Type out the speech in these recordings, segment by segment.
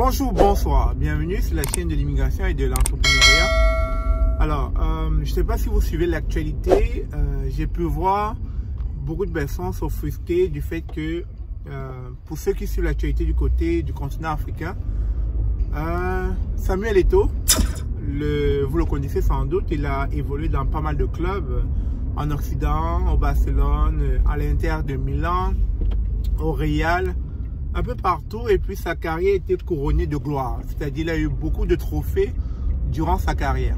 Bonjour, bonsoir, bienvenue sur la chaîne de l'immigration et de l'entrepreneuriat. Alors, je ne sais pas si vous suivez l'actualité, j'ai pu voir beaucoup de personnes s'offusquer du fait que, pour ceux qui suivent l'actualité du côté du continent africain, Samuel Eto'o, vous le connaissez sans doute, il a évolué dans pas mal de clubs, en Occident, au Barcelone, à l'Inter de Milan, au Real, un peu partout, et puis sa carrière était couronnée de gloire, c'est-à-dire qu'il a eu beaucoup de trophées durant sa carrière.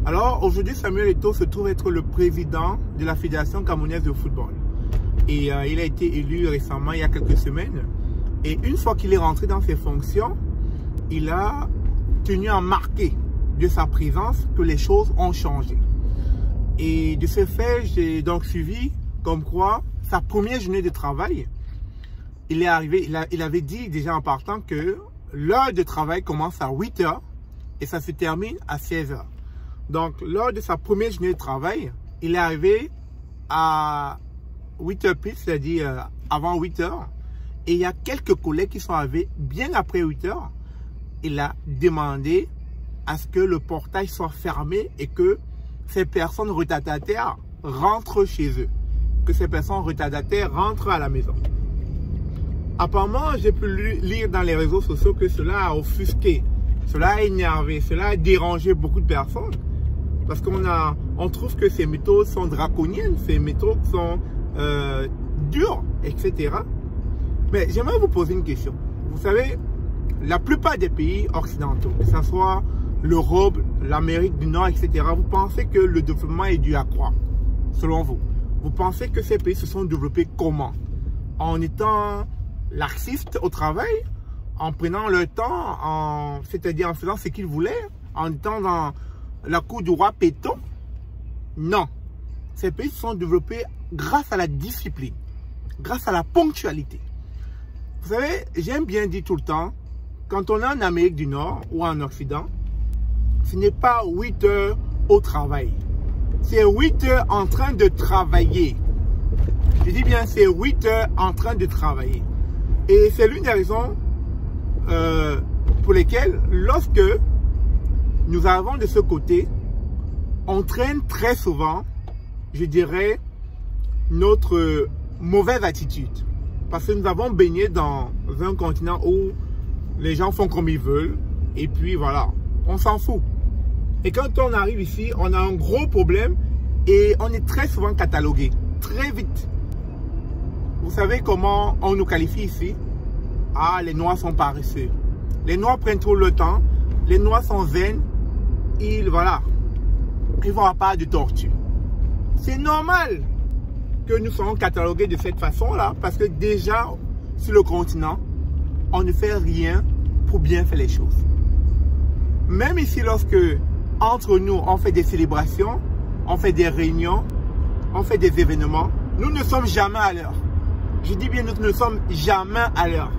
Alors aujourd'hui, Samuel Eto'o se trouve être le président de la Fédération camerounaise de football. Et il a été élu récemment, il y a quelques semaines. Et une fois qu'il est rentré dans ses fonctions, il a tenu à marquer de sa présence que les choses ont changé. Et de ce fait, j'ai donc suivi comme quoi sa première journée de travail, il est arrivé, il avait dit déjà en partant que l'heure de travail commence à 8 h et ça se termine à 16 h. Donc, lors de sa première journée de travail, il est arrivé à 8 h pile, c'est-à-dire avant 8 h. Et il y a quelques collègues qui sont arrivés bien après 8 h. Il a demandé à ce que le portail soit fermé et que ces personnes retardataires rentrent chez eux. Que ces personnes retardataires rentrent à la maison. Apparemment, j'ai pu lire dans les réseaux sociaux que cela a offusqué, cela a énervé, cela a dérangé beaucoup de personnes. Parce qu'on trouve que ces méthodes sont draconiennes, ces méthodes sont dures, etc. Mais j'aimerais vous poser une question. Vous savez, la plupart des pays occidentaux, que ce soit l'Europe, l'Amérique du Nord, etc., vous pensez que le développement est dû à quoi, selon vous? Vous pensez que ces pays se sont développés comment? En étant laxistes au travail, en prenant leur temps, c'est-à-dire en faisant ce qu'ils voulaient, en étant dans la cour du roi Péton? Non. Ces pays se sont développés grâce à la discipline, grâce à la ponctualité. Vous savez, j'aime bien dire tout le temps, quand on est en Amérique du Nord ou en Occident, ce n'est pas 8 h au travail. C'est 8 h en train de travailler. Je dis bien, c'est 8 h en train de travailler. Et c'est l'une des raisons pour lesquelles, lorsque nous arrivons de ce côté, on traîne très souvent, je dirais, notre mauvaise attitude. Parce que nous avons baigné dans un continent où les gens font comme ils veulent. Et puis voilà, on s'en fout. Et quand on arrive ici, on a un gros problème et on est très souvent catalogué, très vite. Vous savez comment on nous qualifie ici? Ah, les Noirs sont paresseux. Les Noirs prennent trop le temps. Les Noirs sont zen. Ils vont pas de torture. C'est normal que nous soyons catalogués de cette façon-là parce que déjà, sur le continent, on ne fait rien pour bien faire les choses. Même ici, lorsque, entre nous, on fait des célébrations, on fait des réunions, on fait des événements, nous ne sommes jamais à l'heure. Je dis bien, nous ne sommes jamais à l'heure.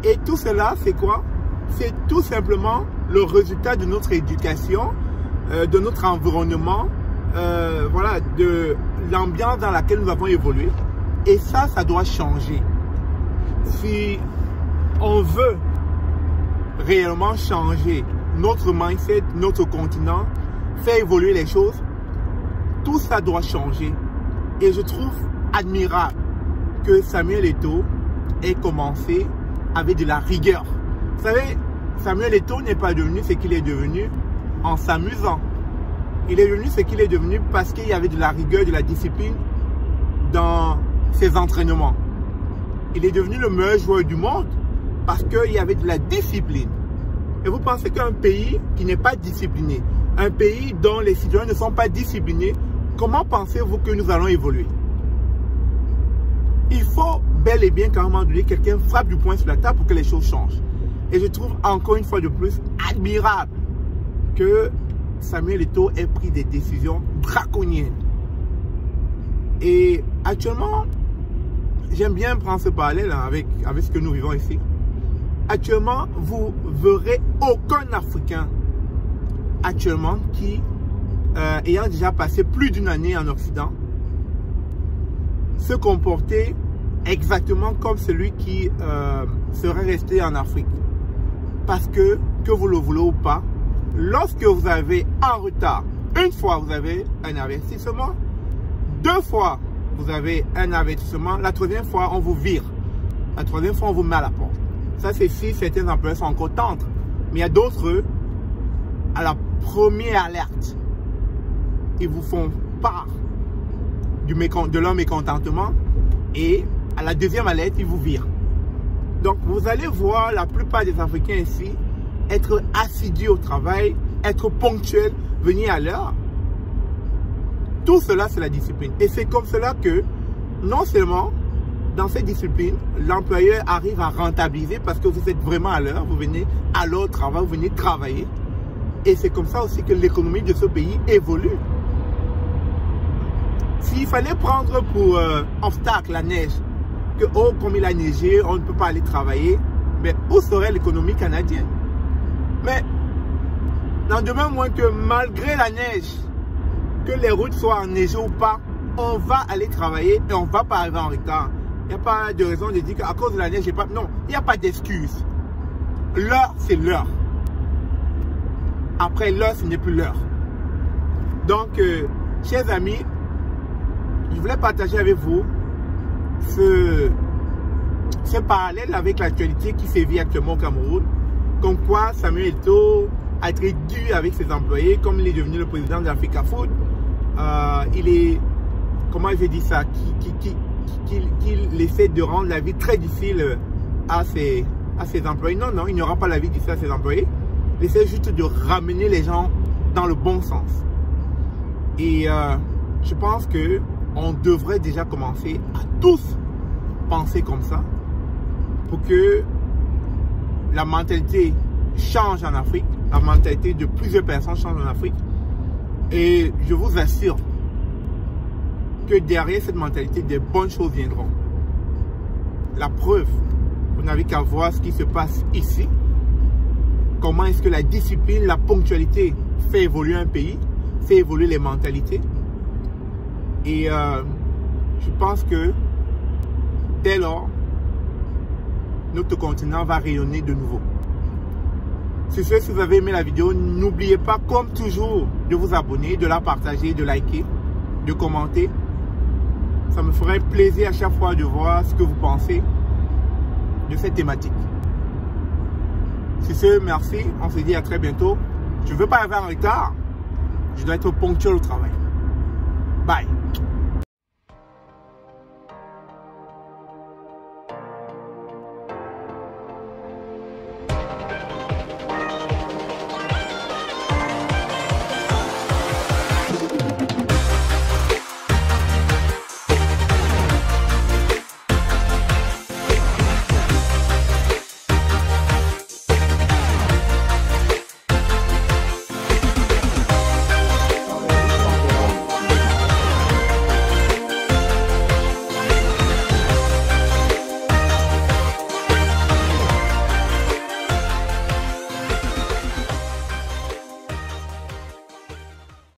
Et tout cela, c'est quoi? C'est tout simplement le résultat de notre éducation, de notre environnement, voilà, de l'ambiance dans laquelle nous avons évolué. Et ça doit changer. Si on veut réellement changer notre mindset, notre continent, faire évoluer les choses, tout ça doit changer. Et je trouve admirable que Samuel Eto'o ait commencé avec de la rigueur. Vous savez, Samuel Eto'o n'est pas devenu ce qu'il est devenu en s'amusant. Il est devenu ce qu'il est devenu parce qu'il y avait de la rigueur, de la discipline dans ses entraînements. Il est devenu le meilleur joueur du monde parce qu'il y avait de la discipline. Et vous pensez qu'un pays qui n'est pas discipliné, un pays dont les citoyens ne sont pas disciplinés, comment pensez-vous que nous allons évoluer? Il faut bel et bien qu'à un moment donné, quelqu'un frappe du poing sur la table pour que les choses changent. Et je trouve encore une fois de plus admirable que Samuel Eto'o ait pris des décisions draconiennes. Et actuellement, j'aime bien prendre ce parallèle avec ce que nous vivons ici. Actuellement, vous verrez aucun Africain actuellement qui, ayant déjà passé plus d'une année en Occident, se comporter exactement comme celui qui serait resté en Afrique. Parce que vous le voulez ou pas, lorsque vous avez un retard, une fois vous avez un avertissement, deux fois vous avez un avertissement, la troisième fois on vous vire, la troisième fois on vous met à la porte. Ça c'est si certains employeurs sont encore tendres. Mais il y a d'autres, à la première alerte, ils vous font part de leur mécontentement et à la deuxième alerte, ils vous virent. Donc vous allez voir la plupart des Africains ici être assidus au travail, être ponctuels, venir à l'heure. Tout cela, c'est la discipline. Et c'est comme cela que, non seulement, dans cette discipline, l'employeur arrive à rentabiliser parce que vous êtes vraiment à l'heure, vous venez à l'heure au travail, vous venez travailler. Et c'est comme ça aussi que l'économie de ce pays évolue. S'il fallait prendre pour obstacle la neige, que oh, comme il a neigé, on ne peut pas aller travailler, mais où serait l'économie canadienne? Mais, n'en demeure moins que malgré la neige, que les routes soient enneigées ou pas, on va aller travailler et on ne va pas arriver en retard. Il n'y a pas de raison de dire qu'à cause de la neige, j'ai pas... Non, il n'y a pas d'excuse. L'heure, c'est l'heure. Après l'heure, ce n'est plus l'heure. Donc, chers amis, je voulais partager avec vous ce parallèle avec l'actualité qui sévit actuellement au Cameroun. Comme quoi Samuel Eto'o a été dur avec ses employés, comme il est devenu le président de l'Africa Food. Il est, comment je dis ça, qu'il essaie de rendre la vie très difficile à ses employés. Non, non, il n'y aura pas la vie difficile à ses employés. Il essaie juste de ramener les gens dans le bon sens. Et je pense que on devrait déjà commencer à tous penser comme ça pour que la mentalité change en Afrique, la mentalité de plusieurs personnes change en Afrique. Et je vous assure que derrière cette mentalité, des bonnes choses viendront. La preuve, vous n'avez qu'à voir ce qui se passe ici. Comment est-ce que la discipline, la ponctualité fait évoluer un pays, fait évoluer les mentalités. Et je pense que dès lors, notre continent va rayonner de nouveau. Sur ce, si vous avez aimé la vidéo, n'oubliez pas, comme toujours, de vous abonner, de la partager, de liker, de commenter. Ça me ferait plaisir à chaque fois de voir ce que vous pensez de cette thématique. Sur ce, merci. On se dit à très bientôt. Je ne veux pas avoir un retard. Je dois être ponctuel au travail. Bye.